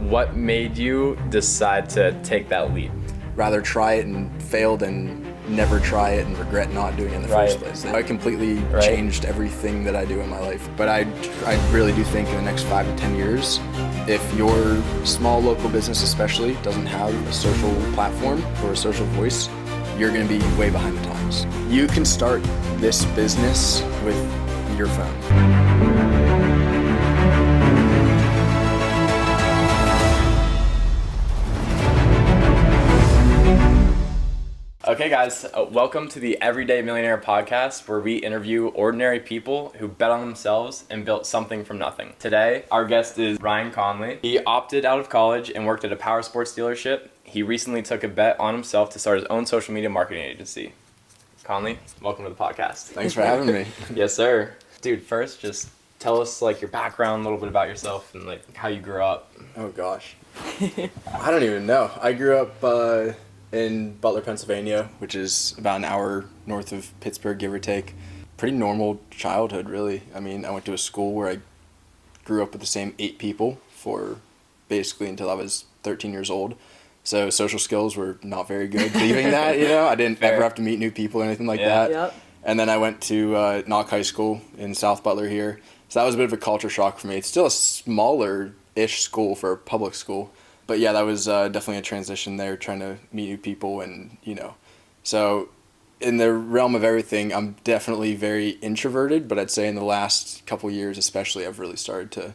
What made you decide to take that leap? Rather try it and fail than never try it and regret not doing it in the first place. I completely changed everything that I do in my life. But I really do think in the next 5 to 10 years, if your small local business especially doesn't have a social platform or a social voice, you're going to be way behind the times. You can start this business with your phone. Okay guys, welcome to the Everyday Millionaire podcast, where we interview ordinary people who bet on themselves and built something from nothing. Today, our guest is Ryan Connolly. He opted out of college and worked at a power sports dealership. He recently took a bet on himself to start his own social media marketing agency. Connolly, welcome to the podcast. Thanks for having me. Yes, sir. Dude, first, just tell us your background, a little bit about yourself and how you grew up. Oh gosh. I don't even know. I grew up in Butler, Pennsylvania, which is about an hour north of Pittsburgh, give or take. Pretty normal childhood, really. I mean, I went to a school where I grew up with the same 8 people for basically until I was 13 years old. So social skills were not very good leaving that, I didn't ever have to meet new people or anything like that. Yep. And then I went to Knock High School in South Butler here. So that was a bit of a culture shock for me. It's still a smaller-ish school for a public school. But yeah, that was definitely a transition there, trying to meet new people and, So in the realm of everything, I'm definitely very introverted, but I'd say in the last couple years especially, I've really started to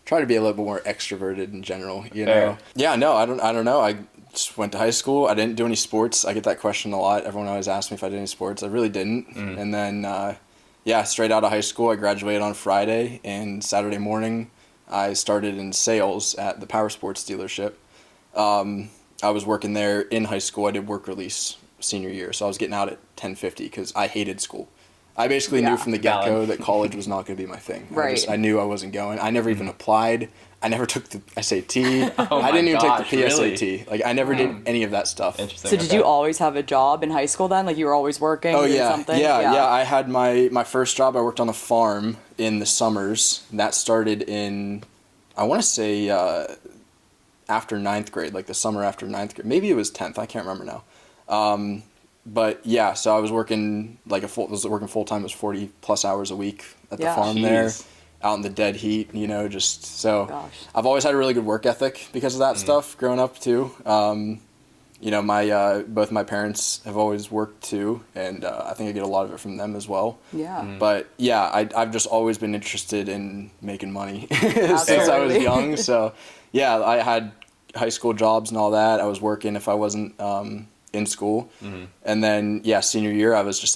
try to be a little bit more extroverted in general, Fair. Yeah, no, I don't know. I just went to high school. I didn't do any sports. I get that question a lot. Everyone always asks me if I did any sports. I really didn't. And then, straight out of high school, I graduated on Friday, and Saturday morning, I started in sales at the power sports dealership. I was working there in high school. I did work release senior year, so I was getting out at 10:50 because I hated school. I basically knew from the get-go that college was not going to be my thing. Right. I knew I wasn't going. I never even applied. I never took the SAT. Oh I didn't even gosh, take the really? PSAT. I never did any of that stuff. Interesting. So did you always have a job in high school then? You were always working? Oh, doing yeah. something? Yeah. I had my first job. I worked on a farm in the summers. That started in, I want to say, after 9th grade, the summer after 9th grade. Maybe it was 10th. I can't remember now. But yeah, so I was working full time. It was 40 plus hours a week at the farm there, out in the dead heat, Gosh. I've always had a really good work ethic because of that stuff growing up too. Both my parents have always worked too, and I think I get a lot of it from them as well. Yeah. But yeah, I've just always been interested in making money since I was young. So yeah, I had high school jobs and all that. I was working if I wasn't in school. And then senior year I was just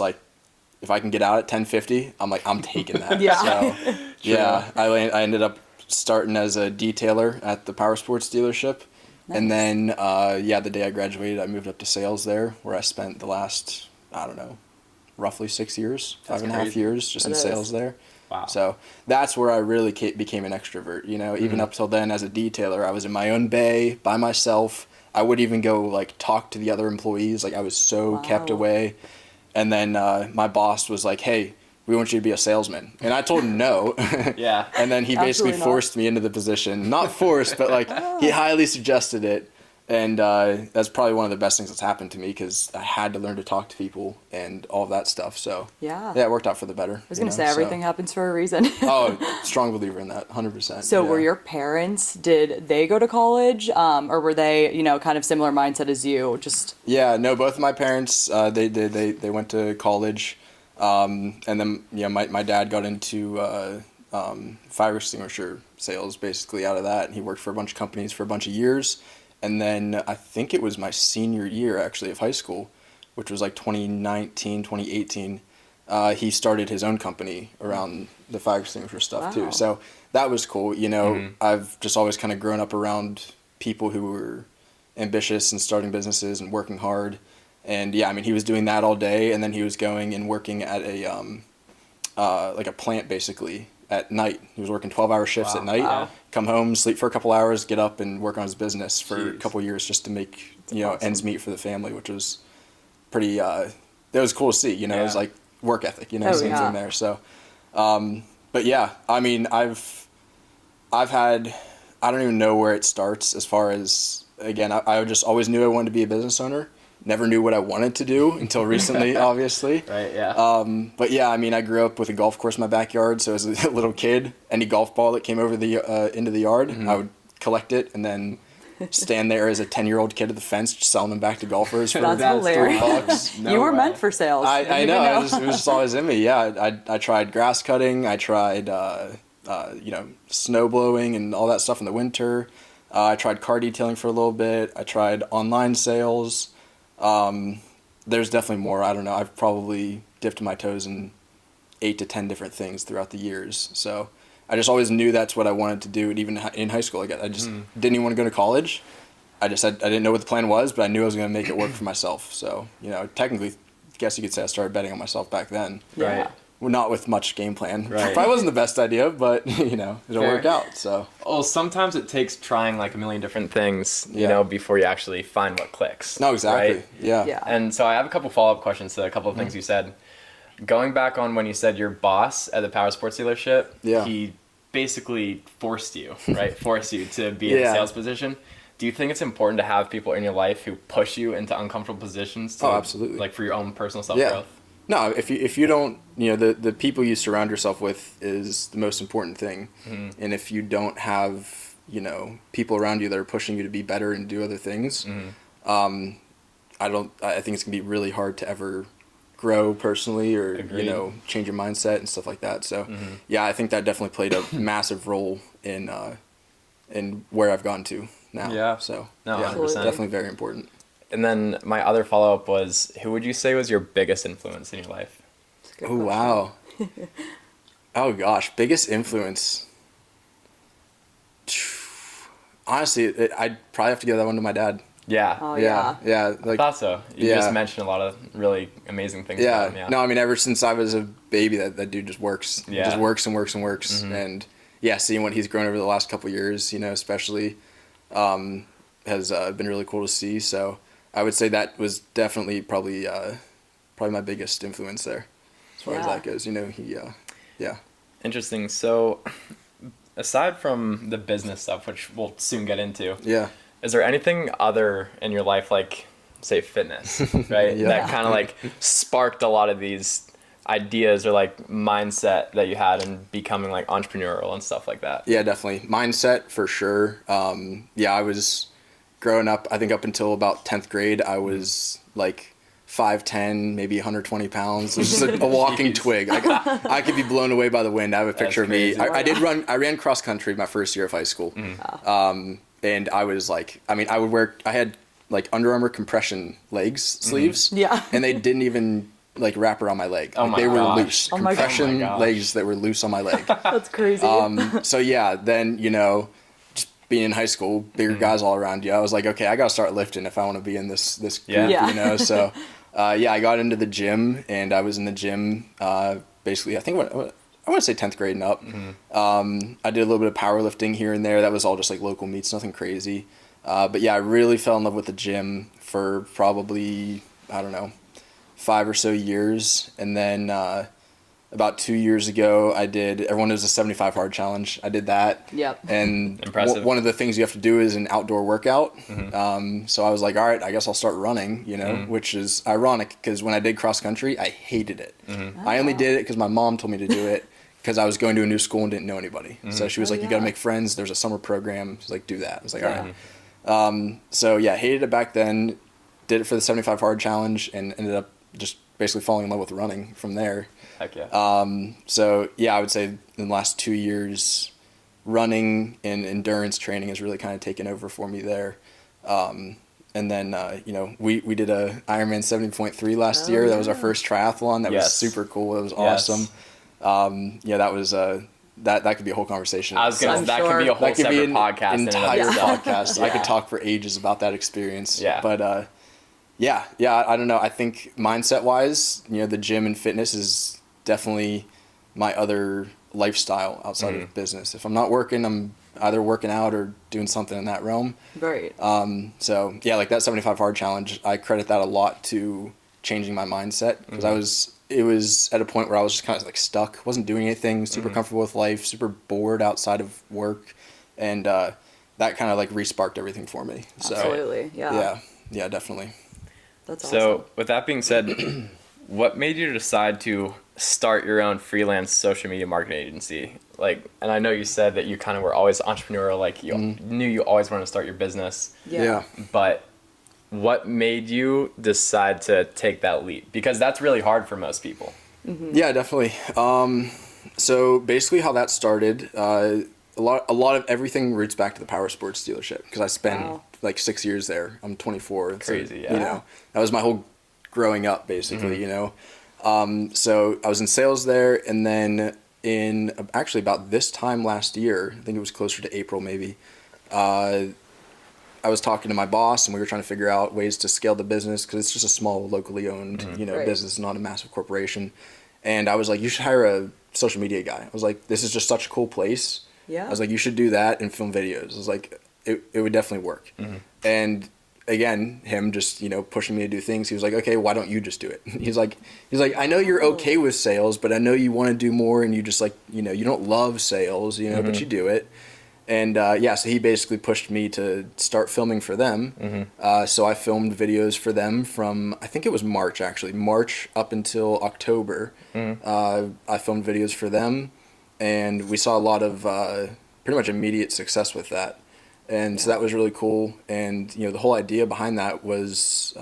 if I can get out at 10:50, I'm taking that. Yeah. So yeah, I ended up starting as a detailer at the power sports dealership. Nice. And then the day I graduated, I moved up to sales there, where I spent the last, roughly 6 years, 5.5 years just in sales there. Wow. So that's where I really became an extrovert. Even up till then as a detailer, I was in my own bay by myself. I would even go talk to the other employees. I was so kept away. And then my boss was like, "Hey, we want you to be a salesman." And I told him no. Yeah. And then he basically forced me into the position. Not forced, but he highly suggested it. And that's probably one of the best things that's happened to me, because I had to learn to talk to people and all of that stuff. So yeah, it worked out for the better. I was going to say, everything happens for a reason. Strong believer in that, 100%. So were your parents, did they go to college, or were they, kind of similar mindset as you? Yeah, no, both of my parents, they went to college. And then, my dad got into fire extinguisher sales basically out of that. And he worked for a bunch of companies for a bunch of years. And then I think it was my senior year, actually, of high school, which was 2019, 2018. He started his own company around the fire extinguisher stuff, too. So that was cool. I've just always kind of grown up around people who were ambitious and starting businesses and working hard. And he was doing that all day, and then he was going and working at a plant basically at night. He was working 12-hour shifts at night, come home, sleep for a couple hours, get up and work on his business for a couple years just to make, ends meet for the family, which was pretty, that was cool to see, it was work ethic, seeing in there. So, but yeah, I've had I don't even know where it starts as far as, again, I just always knew I wanted to be a business owner. Never knew what I wanted to do until recently, obviously. Right, yeah. But yeah, I mean, I grew up with a golf course in my backyard. So as a little kid, any golf ball that came over the into the yard, I would collect it and then stand there as a 10-year-old kid at the fence, just selling them back to golfers for That's hilarious. $3. No you were way. meant for sales. I know. It was just always in me. Yeah, I tried grass cutting. I tried, snow blowing and all that stuff in the winter. I tried car detailing for a little bit. I tried online sales. There's definitely more. I don't know. I've probably dipped my toes in 8 to 10 different things throughout the years. So I just always knew that's what I wanted to do. And even in high school, I just didn't even want to go to college. I didn't know what the plan was, but I knew I was going to make it work for myself. So, technically, I guess you could say I started betting on myself back then. Yeah. Right. Well, not with much game plan. Right. Probably wasn't the best idea, but, it'll work out. So, Well, sometimes it takes trying like a million different things, Yeah. before you actually find what clicks. no, exactly. Right? Yeah. Yeah. And so I have a couple follow-up questions to a couple of things you said. Going back on when you said your boss at the power sports dealership, Yeah. he basically forced you, right? Forced you to be in a Yeah. sales position. Do you think it's important to have people in your life who push you into uncomfortable positions to, Oh, absolutely. like for your own personal self-growth? No, if you don't, the people you surround yourself with is the most important thing. And if you don't have, people around you that are pushing you to be better and do other things, I think it's gonna be really hard to ever grow personally or, Agreed. change your mindset and stuff like that. So yeah, I think that definitely played a massive role in where I've gotten to now. Yeah. So No, yeah, 100%. definitely very important. And then my other follow-up was, who would you say was your biggest influence in your life? That's a good Oh, question. wow. Oh, gosh. Biggest influence. Honestly, I'd probably have to give that one to my dad. Yeah. Oh, yeah. Yeah. I Like, thought so. You yeah. just mentioned a lot of really amazing things about him. yeah. Yeah. No, I mean, ever since I was a baby, that dude just works. Yeah. Just works and works and works. And yeah, seeing what he's grown over the last couple of years, especially, has been really cool to see. So I would say that was definitely probably my biggest influence there as far as Yeah. that goes. Yeah. Interesting. So, aside from the business stuff, which we'll soon get into, Yeah. is there anything other in your life, like, say, fitness, right? Yeah. That kind of like sparked a lot of these ideas or like mindset that you had in becoming like entrepreneurial and stuff like that? Yeah, definitely. Mindset for sure. I was growing up, I think up until about 10th grade, I was like 5'10", maybe 120 pounds. It was just a walking twig. I could be blown away by the wind. I have a picture of me. That's crazy. I ran cross country my first year of high school. And I was like, I had like Under Armour compression legs, sleeves. Yeah. And they didn't even like wrap around my leg. Oh Like, my they were gosh. loose. Oh my gosh. Compression Oh my gosh. legs that were loose on my leg. That's crazy. So yeah, then, just being in high school, bigger guys all around you, I was like, okay, I gotta start lifting if I want to be in this group, Yeah. So, I got into the gym, and I was in the gym, basically, I think I want to say 10th grade and up. I did a little bit of powerlifting here and there. That was all just like local meets, nothing crazy. But yeah, I really fell in love with the gym for probably, I don't know, 5 or so years. And then, about 2 years ago, everyone knows the 75 hard challenge. I did that. Yep. And Impressive. one of the things you have to do is an outdoor workout. So I was like, all right, I guess I'll start running, which is ironic because when I did cross country, I hated it. I only did it because my mom told me to do it because I was going to a new school and didn't know anybody. So she was like, you got to make friends. There's a summer program. She's like, do that. I was like, all right. So yeah, hated it back then. Did it for the 75 hard challenge and ended up just basically falling in love with running from there. Heck yeah. So yeah, I would say in the last 2 years, running and endurance training has really kind of taken over for me there. And then, we did a Ironman 70.3 last year. That was our first triathlon. That was Yes. super cool. It was Yes. awesome. That was, that could be a whole conversation. I was gonna. I'm That sure. could be a whole That could be separate an podcast. in and of entire itself. podcast. I Yeah. could talk for ages about that experience. Yeah. But I don't know. I think mindset wise, the gym and fitness is definitely my other lifestyle outside of business. If I'm not working, I'm either working out or doing something in that realm. Right. So yeah, like that 75 hard challenge, I credit that a lot to changing my mindset because it was at a point where I was just kind of like stuck, wasn't doing anything, super comfortable with life, super bored outside of work. And that kind of like re-sparked everything for me. So Absolutely. yeah, definitely. That's awesome. So with that being said, what made you decide to start your own freelance social media marketing agency? Like, and I know you said that you kind of were always entrepreneurial, like you knew you always wanted to start your business. Yeah. But what made you decide to take that leap? Because that's really hard for most people. Yeah, definitely. So basically how that started, a lot of everything roots back to the power sports dealership, because I spent like 6 years there. I'm 24. Crazy, so, You know, that was my whole growing up, basically, you know. So I was in sales there, and then in actually about this time last year, I think it was closer to April maybe, I was talking to my boss, and we were trying to figure out ways to scale the business, because it's just a small locally owned, you know, business, not a massive corporation. And I was like, you should hire a social media guy. I was like, this is just such a cool place. Yeah. I was like, you should do that and film videos. I was like, it would definitely work. And again, him just, you know, pushing me to do things. He was like, okay, why don't you just do it? He's like, I know you're okay with sales, but I know you want to do more, and you just like, you know, you don't love sales, you know, but you do it. And so he basically pushed me to start filming for them. So I filmed videos for them from, I think it was March up until October. I filmed videos for them, and we saw a lot of pretty much immediate success with that. And so that was really cool. And, you know, the whole idea behind that was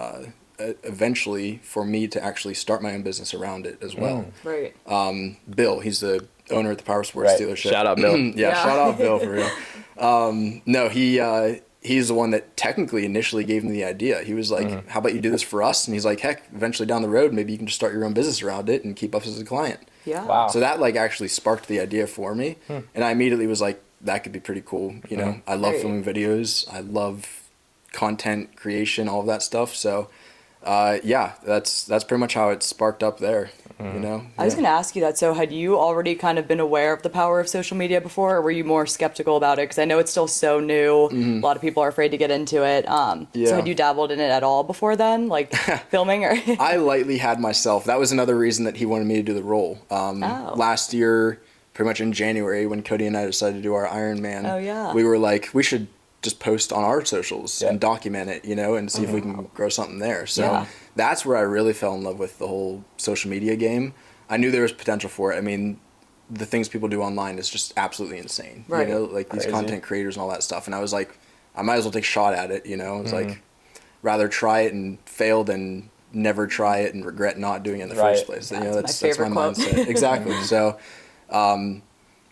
eventually for me to actually start my own business around it as well. Right. Bill, he's the owner at the Power Sports dealership. Shout out Bill. Shout out Bill for real. No, he's the one that technically initially gave me the idea. He was like, how about you do this for us? And he's like, heck, eventually down the road, maybe you can just start your own business around it and keep us as a client. Yeah. Wow. So that like actually sparked the idea for me. And I immediately was like, that could be pretty cool. You know, I love filming videos. I love content creation, all of that stuff. So that's pretty much how it sparked up there. You know, I was going to ask you that. So had you already kind of been aware of the power of social media before, or were you more skeptical about it? Because I know it's still so new. A lot of people are afraid to get into it. So had you dabbled in it at all before then, like filming? Or I lightly had myself. That was another reason that he wanted me to do the role. Last year, pretty much in January, when Cody and I decided to do our Ironman, we were like, we should just post on our socials and document it, you know, and see if we can grow something there. So that's where I really fell in love with the whole social media game. I knew there was potential for it. I mean, the things people do online is just absolutely insane. You know, like these content creators and all that stuff. And I was like, I might as well take a shot at it, you know. It's like, rather try it and fail than never try it and regret not doing it in the first place. You know, that's my mindset. Exactly.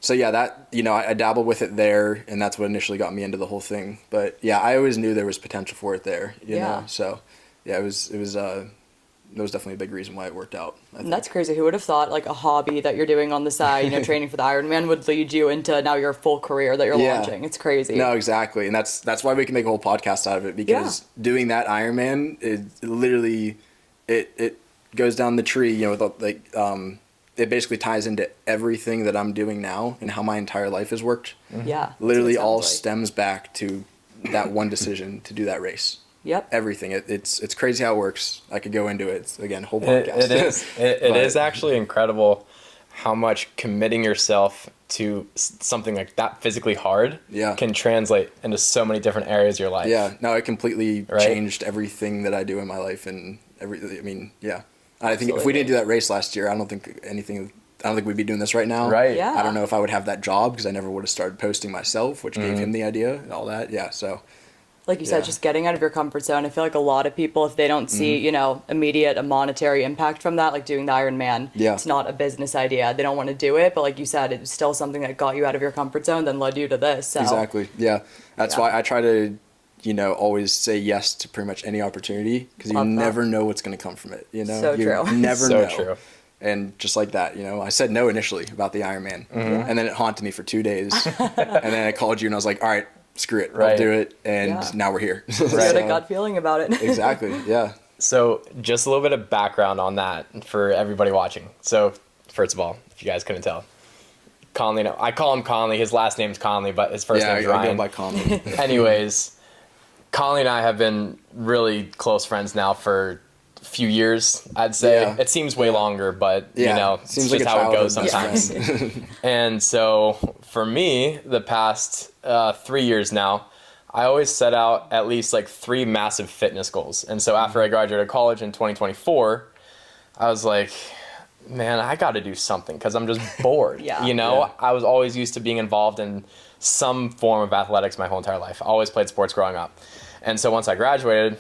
So yeah, that, you know, I dabbled with it there, and that's what initially got me into the whole thing. But yeah, I always knew there was potential for it there, you know. So yeah, it was definitely a big reason why it worked out. And that's crazy. Who would have thought like a hobby that you're doing on the side, you know, training for the Ironman would lead you into now your full career that you're launching. It's crazy. No, exactly. And that's why we can make a whole podcast out of it, because doing that Ironman, it literally, it goes down the tree, you know, with like, it basically ties into everything that I'm doing now and how my entire life has worked. Yeah. Literally all stems back to that one decision to do that race. Yep. Everything. It's crazy how it works. I could go into it. It's, again, whole podcast. It is. It is actually incredible how much committing yourself to something like that physically hard can translate into so many different areas of your life. Yeah. No, it completely changed everything that I do in my life, and I think if we didn't do that race last year, I don't think we'd be doing this right now. Right. Yeah. I don't know if I would have that job, because I never would have started posting myself, which gave him the idea and all that. Yeah. So. Like you said, just getting out of your comfort zone. I feel like a lot of people, if they don't see, you know, immediate a monetary impact from that, like doing the Ironman, it's not a business idea. They don't want to do it, but like you said, it's still something that got you out of your comfort zone, then led you to this. So. Exactly. Yeah. That's why I try to, you know, always say yes to pretty much any opportunity, because you never know what's going to come from it. You know, so true. You never so know. True. And just like that, you know, I said no initially about the Ironman, and then it haunted me for 2 days, and then I called you and I was like, all right, screw it, I'll do it, and now we're here. You had a gut feeling about it. Exactly. Yeah. So just a little bit of background on that for everybody watching. So first of all, if you guys couldn't tell, Connolly, I call him Connolly. His last name's Connolly, but his first name's Ryan. I go by Connolly. Anyways, Connolly and I have been really close friends now for a few years, I'd say. Yeah. It seems way longer, but you know, it's seems just like how it goes sometimes. Yeah. And so for me, the past 3 years now, I always set out at least like 3 massive fitness goals. And so after I graduated college in 2024, I was like, man, I got to do something because I'm just bored. I was always used to being involved in some form of athletics my whole entire life. I always played sports growing up. And so once I graduated,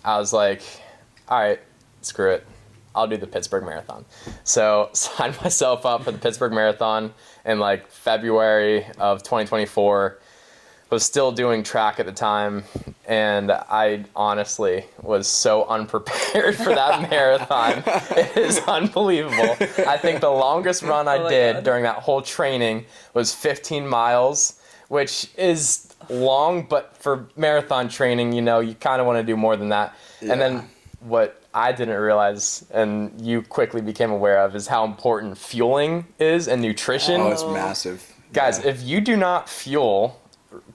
I was like, all right, screw it. I'll do the Pittsburgh Marathon. So signed myself up for the Pittsburgh Marathon in like February of 2024. Was still doing track at the time, and I honestly was so unprepared for that marathon. It is unbelievable. I think the longest run I did during that whole training was 15 miles, which is long, but for marathon training, you kind of want to do more than that. Yeah. And then what I didn't realize, and you quickly became aware of, is how important fueling is and nutrition. Oh, it's massive. Guys, if you do not fuel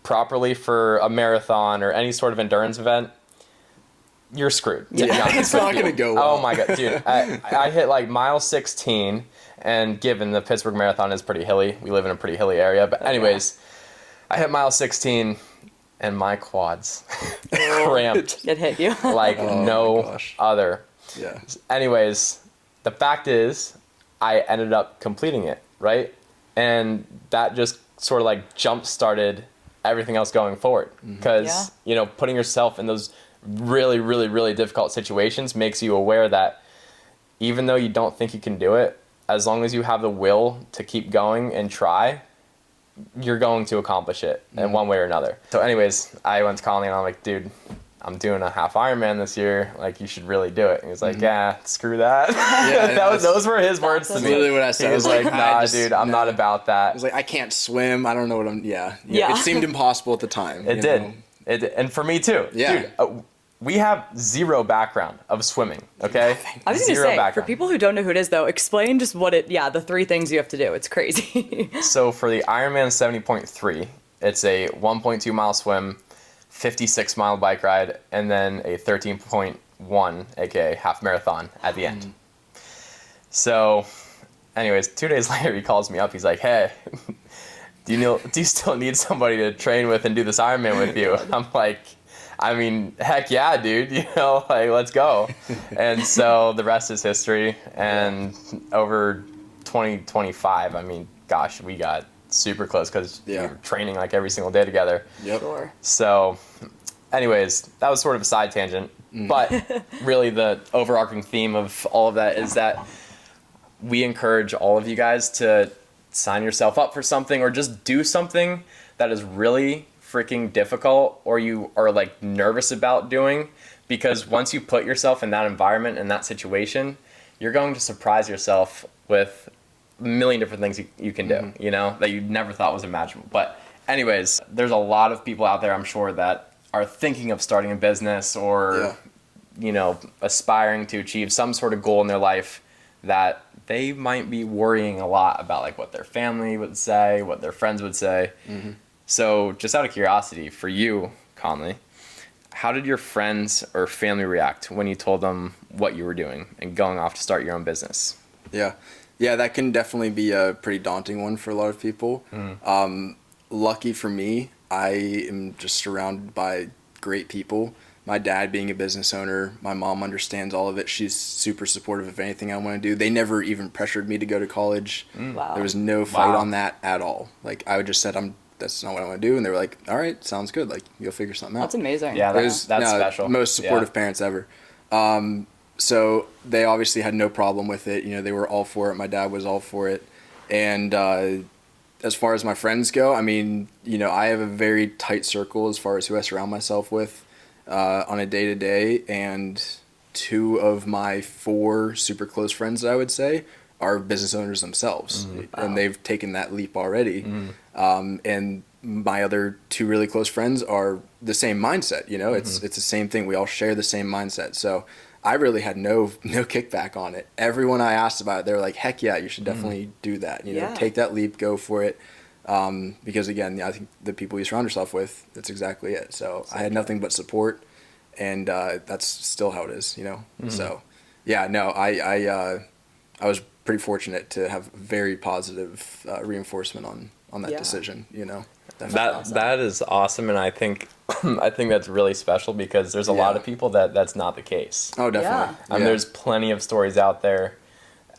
properly for a marathon or any sort of endurance event, you're screwed. It's not going to go well. Oh my God, dude. I hit like mile 16, and given the Pittsburgh Marathon is pretty hilly, we live in a pretty hilly area, but anyways, I hit mile 16 and my quads cramped. It hit you. Like no other. Yeah. Anyways, the fact is I ended up completing it, right? And that just sort of like jump started everything else going forward, because putting yourself in those really, really, really difficult situations makes you aware that even though you don't think you can do it, as long as you have the will to keep going and try, you're going to accomplish it in one way or another. So anyways, I went to Connolly and I'm like, dude, I'm doing a half Ironman this year. Like, you should really do it. And he was like, yeah, screw that. Yeah, those were his words to me. Literally what I said. He was like, nah, dude, I'm not about that. I was like, I can't swim. I don't know what I'm, It seemed impossible at the time. It did. And for me too. Yeah. Dude, we have zero background of swimming, okay? I was going to say, for people who don't know who it is, though, explain just what the 3 things you have to do. It's crazy. So for the Ironman 70.3, it's a 1.2 mile swim, 56 mile bike ride, and then a 13.1, aka half marathon at the end. So anyways, 2 days later, he calls me up. He's like, hey, do you still need somebody to train with and do this Ironman with you? I'm like, I mean, heck yeah, dude, like, let's go. And so the rest is history. And over 2025, I mean, gosh, we got super close because we were training like every single day together. Yep. Sure. So anyways, that was sort of a side tangent. But really the overarching theme of all of that is that we encourage all of you guys to sign yourself up for something or just do something that is really freaking difficult or you are like nervous about doing, because once you put yourself in that environment and that situation, you're going to surprise yourself with a million different things you can do, that you never thought was imaginable. But anyways, there's a lot of people out there, I'm sure, that are thinking of starting a business or, aspiring to achieve some sort of goal in their life that they might be worrying a lot about, like what their family would say, what their friends would say. So just out of curiosity, for you, Connolly, how did your friends or family react when you told them what you were doing and going off to start your own business? Yeah, that can definitely be a pretty daunting one for a lot of people. Lucky for me, I am just surrounded by great people. My dad being a business owner, my mom understands all of it. She's super supportive of anything I want to do. They never even pressured me to go to college. Wow. There was no fight on that at all. Like, I just said, that's not what I want to do. And they were like, all right, sounds good. Like, you'll figure something out. That's amazing. Yeah, that's special. Most supportive parents ever. So they obviously had no problem with it. They were all for it. My dad was all for it. And as far as my friends go, I mean, I have a very tight circle as far as who I surround myself with on a day-to-day. And 2 of my 4 super close friends, that I would say, are business owners themselves. And they've taken that leap already. And my other 2 really close friends are the same mindset. It's the same thing. We all share the same mindset. So I really had no kickback on it. Everyone I asked about it, they were like, heck yeah, you should definitely do that. Take that leap, go for it. Because again, I think the people you surround yourself with, that's exactly it. So I had nothing but support, and that's still how it is, So yeah, no, I was pretty fortunate to have very positive reinforcement on that decision, That's awesome. That is awesome. And I think I think that's really special because there's a lot of people that's not the case. Oh, definitely. There's plenty of stories out there.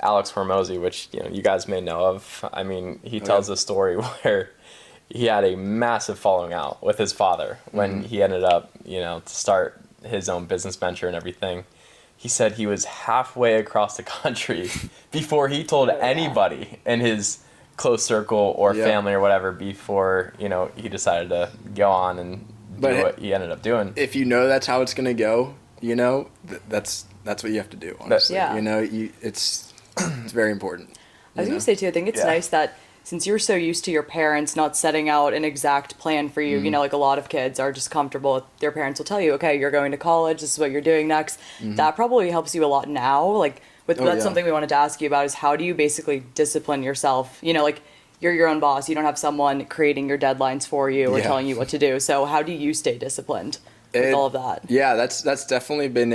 Alex Hormozy, which you guys may know of. I mean, he tells a story where he had a massive falling out with his father when he ended up, to start his own business venture and everything. He said he was halfway across the country before he told anybody in his close circle or family or whatever before, he decided to go on and do what he ended up doing. If that's how it's going to go, that's what you have to do, honestly. It's very important. I was going to say, too, I think it's nice that since you're so used to your parents not setting out an exact plan for you, like a lot of kids are just comfortable with their parents will tell you, okay, you're going to college, this is what you're doing next. That probably helps you a lot now. Like, that's something we wanted to ask you about is how do you basically discipline yourself? Like, you're your own boss. You don't have someone creating your deadlines for you or telling you what to do. So how do you stay disciplined with all of that? Yeah, that's definitely been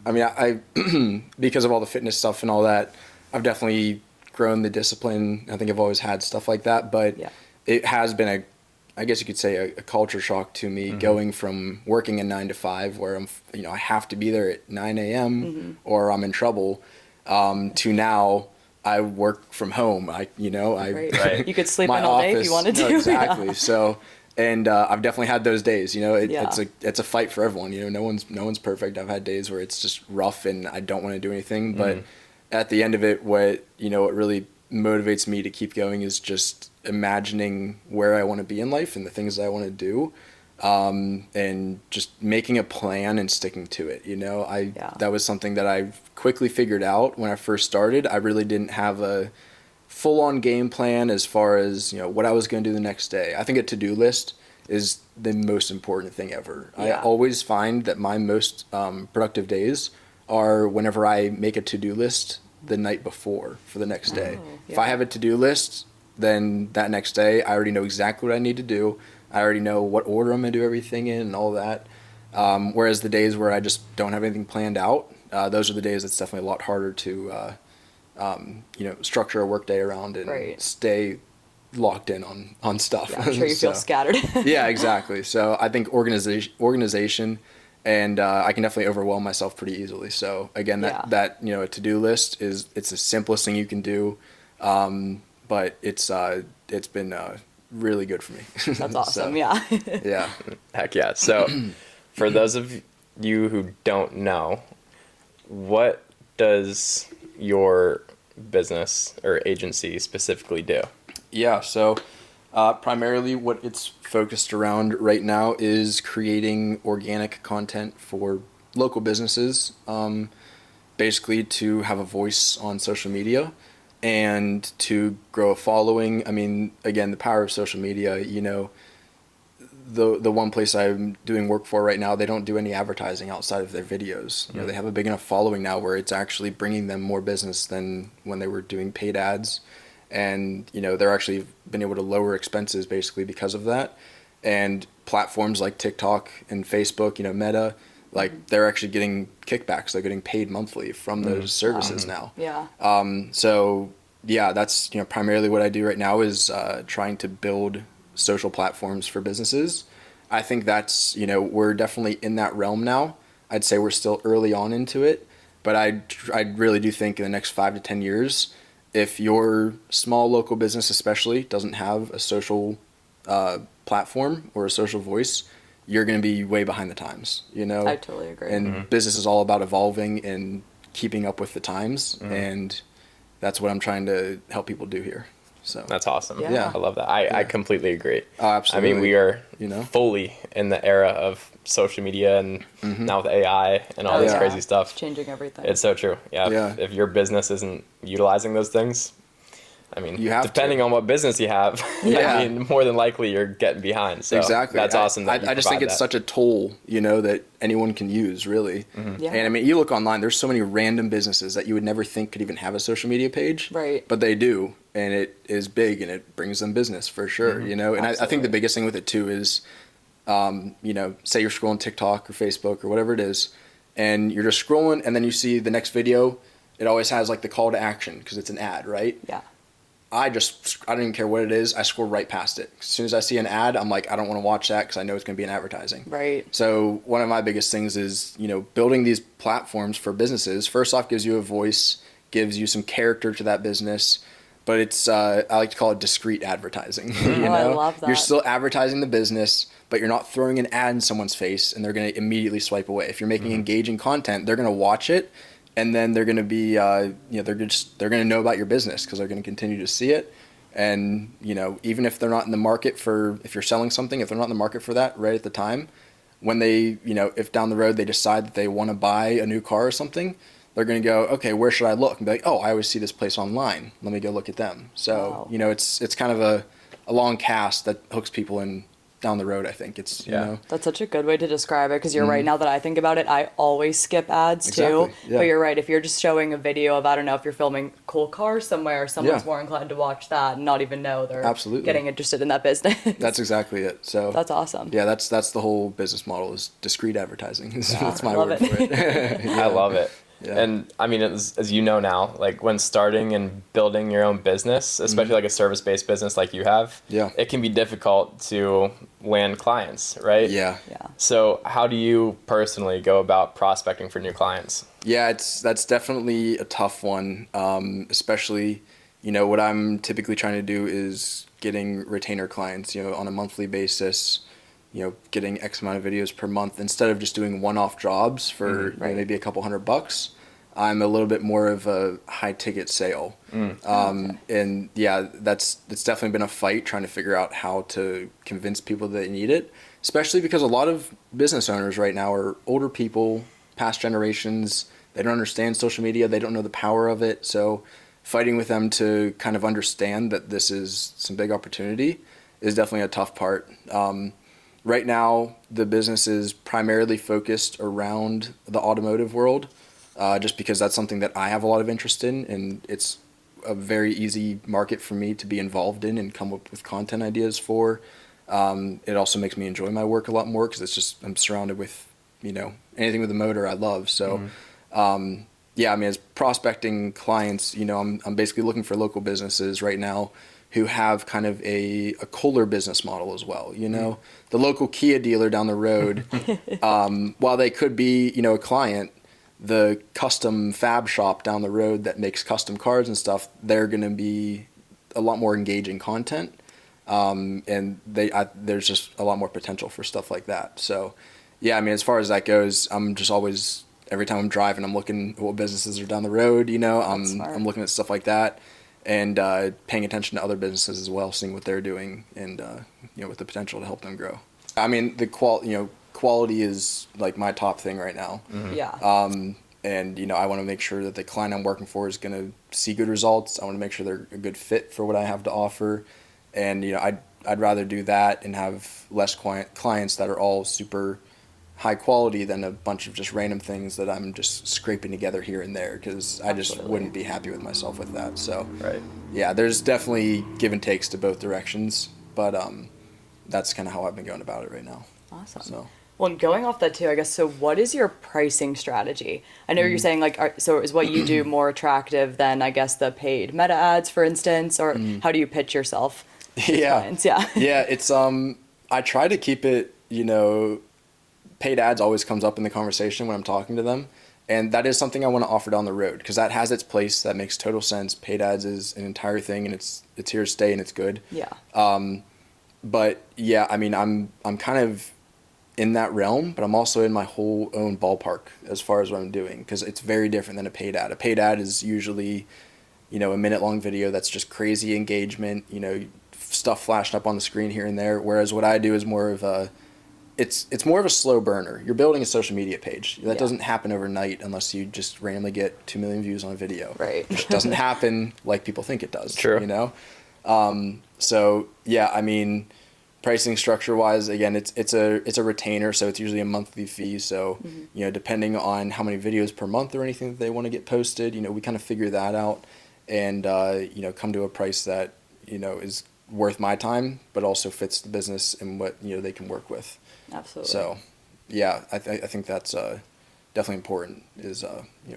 I because of all the fitness stuff and all that, I've definitely grown the discipline. I think I've always had stuff like that, but it has been I guess you could say a culture shock to me going from working a 9 to 5 where I'm, I have to be there at 9 a.m. Or I'm in trouble, to now I work from home. You could sleep in all day if you wanted to. No, exactly. So, and I've definitely had those days, it's a fight for everyone. No one's perfect. I've had days where it's just rough and I don't want to do anything, but at the end of it, what really motivates me to keep going is just imagining where I want to be in life and the things I want to do, and just making a plan and sticking to it. That was something that I quickly figured out when I first started. I really didn't have a full-on game plan as far as what I was going to do the next day. I think a to-do list is the most important thing ever. I always find that my most productive days are whenever I make a to-do list the night before for the next day. If I have a to-do list, then that next day I already know exactly what I need to do. I already know what order I'm going to do everything in and all that. Whereas the days where I just don't have anything planned out, those are the days that's definitely a lot harder to structure a work day around and stay locked in on stuff. Yeah, I'm sure you feel scattered. Yeah, exactly. So I think organization and I can definitely overwhelm myself pretty easily. So again, that a to-do list it's the simplest thing you can do, but it's been really good for me. That's awesome. So, yeah. Heck yeah. So for those of you who don't know, what does your business or agency specifically do? Yeah, so primarily what it's focused around right now is creating organic content for local businesses, basically to have a voice on social media and to grow a following. I mean, again, the power of social media, the one place I'm doing work for right now, they don't do any advertising outside of their videos. They have a big enough following now where it's actually bringing them more business than when they were doing paid ads. And, they're actually been able to lower expenses basically because of that. And platforms like TikTok and Facebook, Meta, they're actually getting kickbacks. They're getting paid monthly from those services now. Yeah. So yeah, that's, primarily what I do right now is trying to build social platforms for businesses. I think that's, we're definitely in that realm now. I'd say we're still early on into it, but I really do think in the next 5 to 10 years, if your small local business especially doesn't have a social platform or a social voice, you're going to be way behind the times, I totally agree. And business is all about evolving and keeping up with the times, and that's what I'm trying to help people do here. So that's awesome. Yeah. I love that. I completely agree. Oh, absolutely. I mean, we are fully in the era of social media and now with AI and all this crazy stuff. It's changing everything. It's so true. Yeah. If your business isn't utilizing those things, I mean, depending on what business you have, I mean, more than likely you're getting behind. So exactly. That's awesome. I just think it's such a tool, that anyone can use, really. Yeah. And I mean, you look online, there's so many random businesses that you would never think could even have a social media page. Right. But they do. And it is big and it brings them business for sure, And I think the biggest thing with it too is, say you're scrolling TikTok or Facebook or whatever it is, and you're just scrolling and then you see the next video, it always has the call to action because it's an ad, right? Yeah. I don't even care what it is. I scroll right past it. As soon as I see an ad, I'm like, I don't want to watch that because I know it's going to be an advertising. Right. So one of my biggest things is, building these platforms for businesses. First off, gives you a voice, gives you some character to that business. But it's, I like to call it discreet advertising. I love that. You're still advertising the business, but you're not throwing an ad in someone's face and they're going to immediately swipe away. If you're making engaging content, they're going to watch it, and then they're going to be, they're going to know about your business because they're going to continue to see it. And, even if they're not in the market if you're selling something, if they're not in the market for that right at the time, when they, if down the road they decide that they want to buy a new car or something, they're going to go, okay, where should I look? And be like, oh, I always see this place online. Let me go look at them. So, Wow. It's kind of a long cast that hooks people in down the road, I think. It's, That's such a good way to describe it, because you're right. Now that I think about it, I always skip ads too. Yeah. But you're right. If you're just showing a video of, I don't know, if you're filming cool cars somewhere, someone's more inclined to watch that and not even know they're getting interested in that business. That's exactly it. So that's awesome. Yeah, that's the whole business model is discreet advertising. That's my love word it. for it. I love it. Yeah. And I mean, as you know now, like when starting and building your own business, especially like a service-based business like you have, it can be difficult to land clients, right? Yeah. So how do you personally go about prospecting for new clients? Yeah, that's definitely a tough one, especially, what I'm typically trying to do is getting retainer clients, on a monthly basis, getting X amount of videos per month instead of just doing one-off jobs for maybe a couple $100. I'm a little bit more of a high ticket sale. And yeah, it's definitely been a fight trying to figure out how to convince people that they need it, especially because a lot of business owners right now are older people, past generations. They don't understand social media. They don't know the power of it. So fighting with them to kind of understand that this is some big opportunity is definitely a tough part. Right now, the business is primarily focused around the automotive world, just because that's something that I have a lot of interest in, and it's a very easy market for me to be involved in and come up with content ideas for. It also makes me enjoy my work a lot more because I'm surrounded with, anything with a motor I love. So, yeah, I mean, as prospecting clients, I'm basically looking for local businesses right now who have kind of a Kohler business model as well. The local Kia dealer down the road, while they could be, a client, the custom fab shop down the road that makes custom cars and stuff, they're going to be a lot more engaging content. And there's just a lot more potential for stuff like that. So, yeah, I mean, as far as that goes, I'm just always, every time I'm driving, I'm looking at what businesses are down the road, I'm looking at stuff like that. And paying attention to other businesses as well, seeing what they're doing, and with the potential to help them grow. I mean, the quality is like my top thing right now. Yeah. And I want to make sure that the client I'm working for is going to see good results. I want to make sure they're a good fit for what I have to offer, and I'd rather do that and have less clients that are all super high quality than a bunch of just random things that I'm just scraping together here and there, because I just wouldn't be happy with myself with that. So yeah, there's definitely give and takes to both directions, but that's kind of how I've been going about it right now. Awesome. So. Well, going off that too, I guess, so what is your pricing strategy? I know you're saying so is what you do more attractive than, I guess, the paid meta ads, for instance, or how do you pitch yourself to clients? Yeah. Yeah, it's I try to keep it, paid ads always comes up in the conversation when I'm talking to them. And that is something I want to offer down the road, because that has its place. That makes total sense. Paid ads is an entire thing, and it's here to stay, and it's good. Yeah. But yeah, I mean, I'm kind of in that realm, but I'm also in my whole own ballpark as far as what I'm doing, because it's very different than a paid ad. A paid ad is usually, a minute-long video that's just crazy engagement, stuff flashing up on the screen here and there. Whereas what I do is more of a it's more of a slow burner. You're building a social media page. That doesn't happen overnight unless you just randomly get 2 million views on a video. Right. Which doesn't happen like people think it does. True. So yeah, I mean, pricing structure wise, again, it's a retainer, so it's usually a monthly fee. So, depending on how many videos per month or anything that they want to get posted, we kind of figure that out and, come to a price that, is worth my time, but also fits the business and what, they can work with. Absolutely. So, yeah, I think that's definitely important is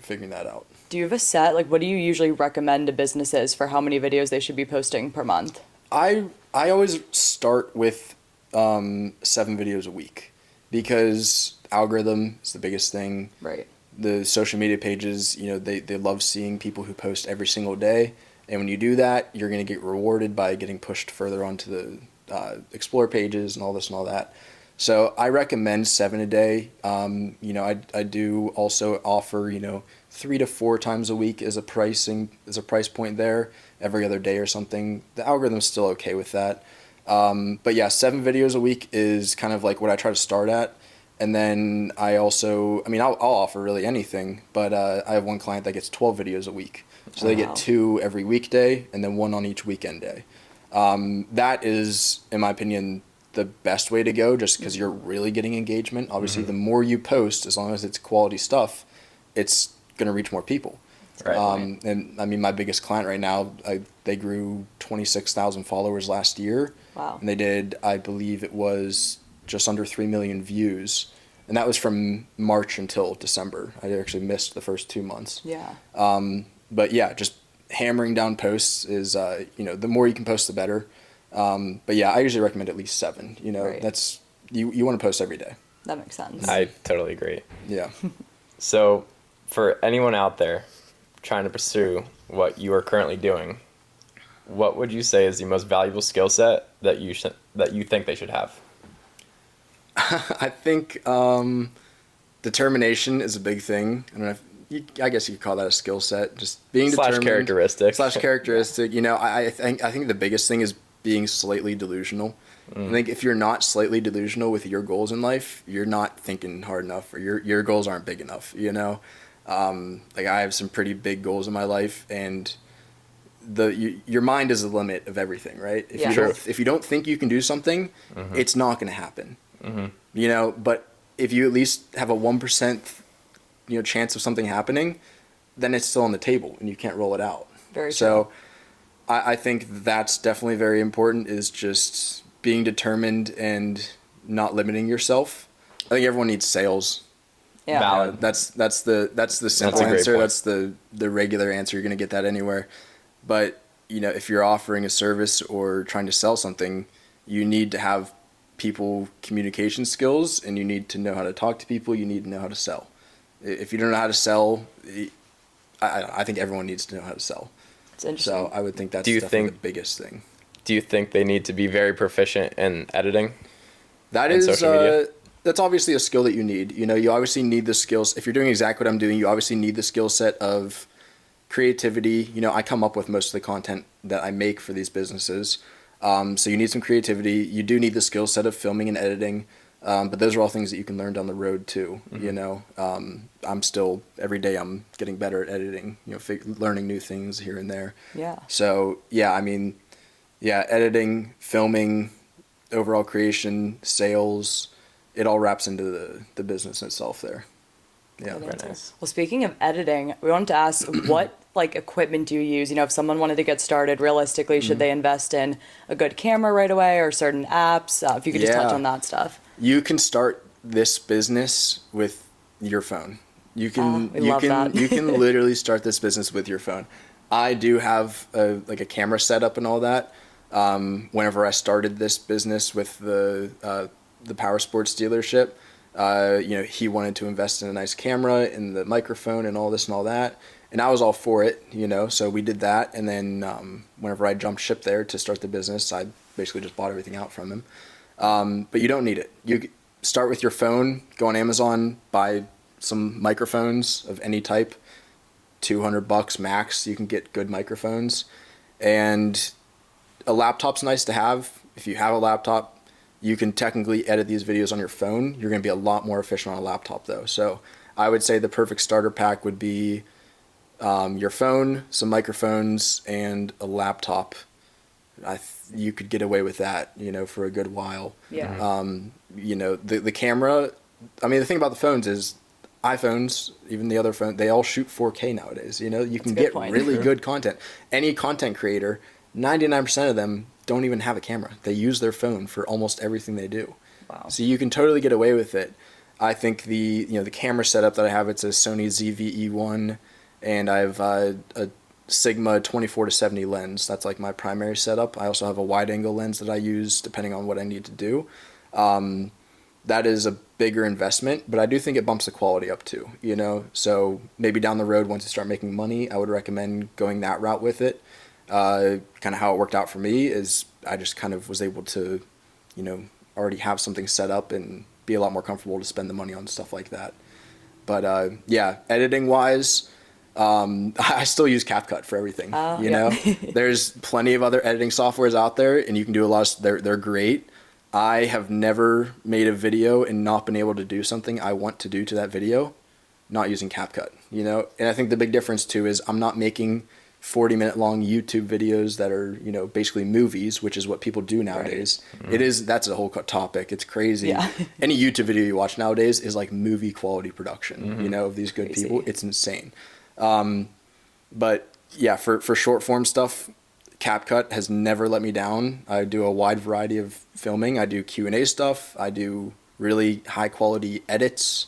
figuring that out. Do you have a set, like what do you usually recommend to businesses for how many videos they should be posting per month? I always start with 7 videos a week, because algorithm is the biggest thing. Right. The social media pages, they love seeing people who post every single day. And when you do that, you're going to get rewarded by getting pushed further onto the explore pages and all this and all that. So I recommend 7 a day. I do also offer, 3 to 4 times a week as a price point there, every other day or something. The algorithm's still okay with that. But yeah, 7 videos a week is kind of like what I try to start at. And then I'll offer really anything, but I have one client that gets 12 videos a week. So they get 2 every weekday and then 1 on each weekend day. That is, in my opinion, the best way to go, just because you're really getting engagement. Obviously, the more you post, as long as it's quality stuff, it's going to reach more people. Right. And I mean, my biggest client right now, they grew 26,000 followers last year. Wow. And they did, I believe it was just under 3 million views. And that was from March until December. I actually missed the first 2 months. Yeah. But yeah, just hammering down posts is, the more you can post, the better. But yeah, I usually recommend at least 7. Right. That's, you want to post every day. That makes sense. I totally agree. Yeah. So for anyone out there trying to pursue what you are currently doing, what would you say is the most valuable skill set that you think they should have? I think determination is a big thing. I don't know I guess you could call that a skill set. Just being determined. Characteristic. I think the biggest thing is being slightly delusional. I think if you're not slightly delusional with your goals in life, you're not thinking hard enough, or your goals aren't big enough. Like I have some pretty big goals in my life, and your mind is the limit of everything, right? If you don't think you can do something, it's not going to happen. But if you at least have a 1%, chance of something happening, then it's still on the table and you can't roll it out. Very true. So I think that's definitely very important, is just being determined and not limiting yourself. I think everyone needs sales. Yeah. Valid. That's the simple answer. That's the regular answer. You're going to get that anywhere. But, if you're offering a service or trying to sell something, you need to have people communication skills, and you need to know how to talk to people. You need to know how to sell. If you don't know how to sell, I think everyone needs to know how to sell. It's interesting. So I would think that's definitely the biggest thing. Do you think they need to be very proficient in editing? That is social media? That's obviously a skill that you need. You obviously need the skills. If you're doing exactly what I'm doing, you obviously need the skill set of creativity. I come up with most of the content that I make for these businesses. So you need some creativity. You do need the skill set of filming and editing. But those are all things that you can learn down the road too. I'm still, every day I'm getting better at editing, learning new things here and there. Yeah. So editing, filming, overall creation, sales, it all wraps into the business itself there. Yeah. Very nice. Well, speaking of editing, we wanted to ask what equipment do you use? If someone wanted to get started, realistically, should they invest in a good camera right away or certain apps? If you could just touch on that stuff. You can start this business with your phone. You can literally start this business with your phone. I do have a camera setup and all that. Whenever I started this business with the power sports dealership, he wanted to invest in a nice camera and the microphone and all this and all that. And I was all for it, so we did that. And then whenever I jumped ship there to start the business, I basically just bought everything out from him. But you don't need it. You start with your phone, go on Amazon, buy some microphones of any type, $200 max. You can get good microphones. And a laptop's nice to have. If you have a laptop, you can technically edit these videos on your phone. You're going to be a lot more efficient on a laptop though. So I would say the perfect starter pack would be your phone, some microphones, and a laptop. You could get away with that, for a good while. Yeah. The camera, the thing about the phones is iPhones, even the other phone, they all shoot 4K nowadays. You can get really good content. Any content creator, 99% of them don't even have a camera. They use their phone for almost everything they do. Wow. So you can totally get away with it. I think the camera setup that I have, it's a Sony ZV-E1, and I have a Sigma 24-70 lens. That's like my primary setup. I also have a wide angle lens that I use depending on what I need to do. That is a bigger investment, but I do think it bumps the quality up too, So maybe down the road, once you start making money, I would recommend going that route with it. Kind of how it worked out for me is I just kind of was able to, already have something set up and be a lot more comfortable to spend the money on stuff like that. But yeah, editing wise, I still use CapCut for everything. There's plenty of other editing softwares out there, and you can do a lot. They're great. I have never made a video and not been able to do something I want to do to that video, not using CapCut. And I think the big difference too is I'm not making 40-minute long YouTube videos that are, basically movies, which is what people do nowadays. Right. Mm-hmm. That's a whole topic. It's crazy. Yeah. Any YouTube video you watch nowadays is like movie quality production, mm-hmm. Of these good people. It's insane. But yeah, for short form stuff, CapCut has never let me down. I do a wide variety of filming. I do Q&A stuff. I do really high quality edits.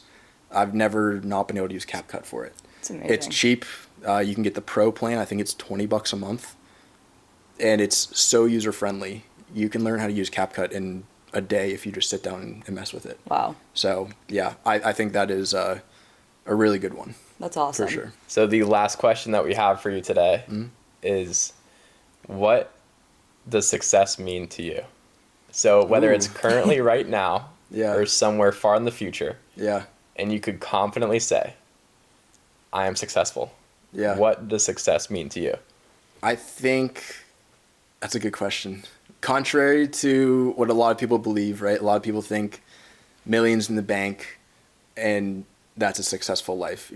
I've never not been able to use CapCut for it. It's amazing. It's cheap. You can get the pro plan. I think it's $20 a month, and it's so user friendly. You can learn how to use CapCut in a day if you just sit down and mess with it. Wow. So yeah, I think that is a really good one. That's awesome. For sure. So the last question that we have for you today is, what does success mean to you? So whether it's currently right now or somewhere far in the future, and you could confidently say, I am successful. Yeah. What does success mean to you? I think that's a good question. Contrary to what a lot of people believe, right? A lot of people think millions in the bank and that's a successful life,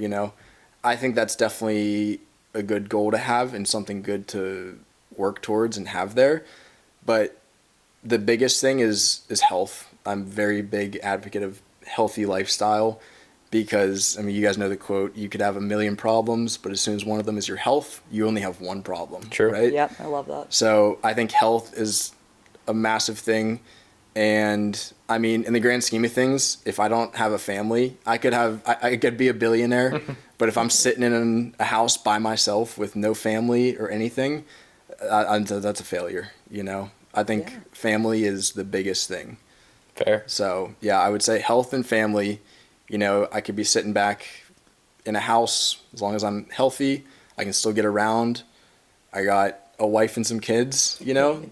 I think that's definitely a good goal to have and something good to work towards and have there. But the biggest thing is health. I'm a very big advocate of healthy lifestyle because, you guys know the quote, you could have a million problems, but as soon as one of them is your health, you only have one problem. True. Right? Yep, I love that. So I think health is a massive thing. And in the grand scheme of things, if I don't have a family, I could be a billionaire, but if I'm sitting in a house by myself with no family or anything, that's a failure, I think family is the biggest thing. Fair. So yeah, I would say health and family. I could be sitting back in a house as long as I'm healthy. I can still get around. I got a wife and some kids.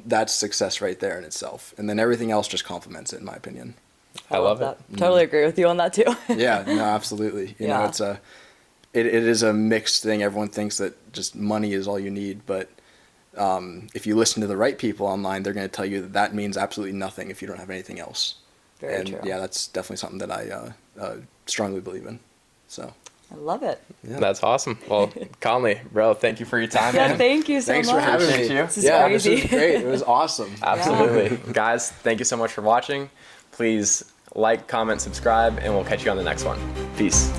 That's success right there in itself. And then everything else just complements it, in my opinion. I love that. Totally agree with you on that too. Yeah, no, absolutely. You know, it is a mixed thing. Everyone thinks that just money is all you need, but if you listen to the right people online, they're going to tell you that means absolutely nothing if you don't have anything else. Very true. Yeah, that's definitely something that I strongly believe in. So I love it. Yeah. That's awesome. Well, Connolly, bro, thank you for your time. Yeah, thank you so much. Thanks for having me. This is crazy. This was great. It was awesome. Absolutely. Guys, thank you so much for watching. Please like, comment, subscribe, and we'll catch you on the next one. Peace.